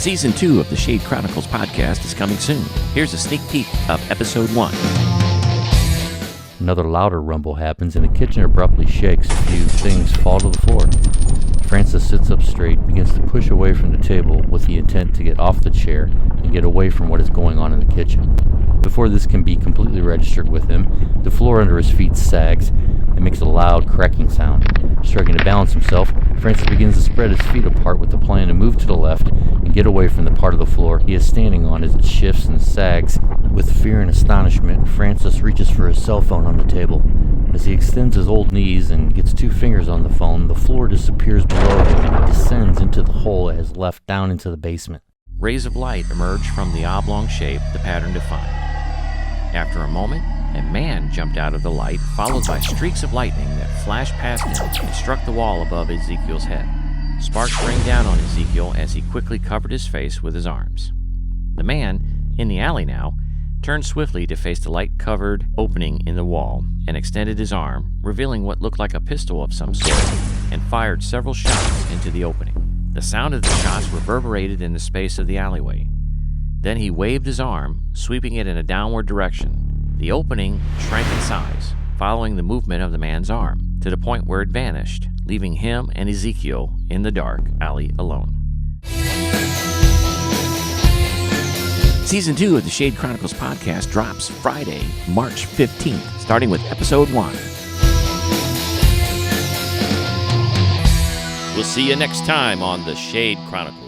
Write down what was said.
Season 2 of the Shade Chronicles Podcast is coming soon. Here's a sneak peek of Episode 1. Another louder rumble happens and the kitchen abruptly shakes. A few things fall to the floor. Francis sits up straight, begins to push away from the table with the intent to get off the chair and get away from what is going on in the kitchen. Before this can be completely registered with him, the floor under his feet sags and makes a loud cracking sound. Struggling to balance himself, Francis begins to spread his feet apart with the plan to move to the left and get away from the part of the floor he is standing on as it shifts and sags. With fear and astonishment, Francis reaches for his cell phone on the table. As he extends his old knees and gets 2 fingers on the phone, the floor disappears below him and he descends into the hole it has left down into the basement. Rays of light emerged from the oblong shape the pattern defined. After a moment, a man jumped out of the light, followed by streaks of lightning that flashed past him and struck the wall above Ezekiel's head. Sparks rained down on Ezekiel as he quickly covered his face with his arms. The man, in the alley now, turned swiftly to face the light-covered opening in the wall and extended his arm, revealing what looked like a pistol of some sort, and fired several shots into the opening. The sound of the shots reverberated in the space of the alleyway. Then he waved his arm, sweeping it in a downward direction. The opening shrank in size, following the movement of the man's arm, to the point where it vanished, leaving him and Ezekiel in the dark alley alone. Season 2 of the Shade Chronicles Podcast drops Friday, March 15th, starting with Episode 1. We'll see you next time on the Shade Chronicles.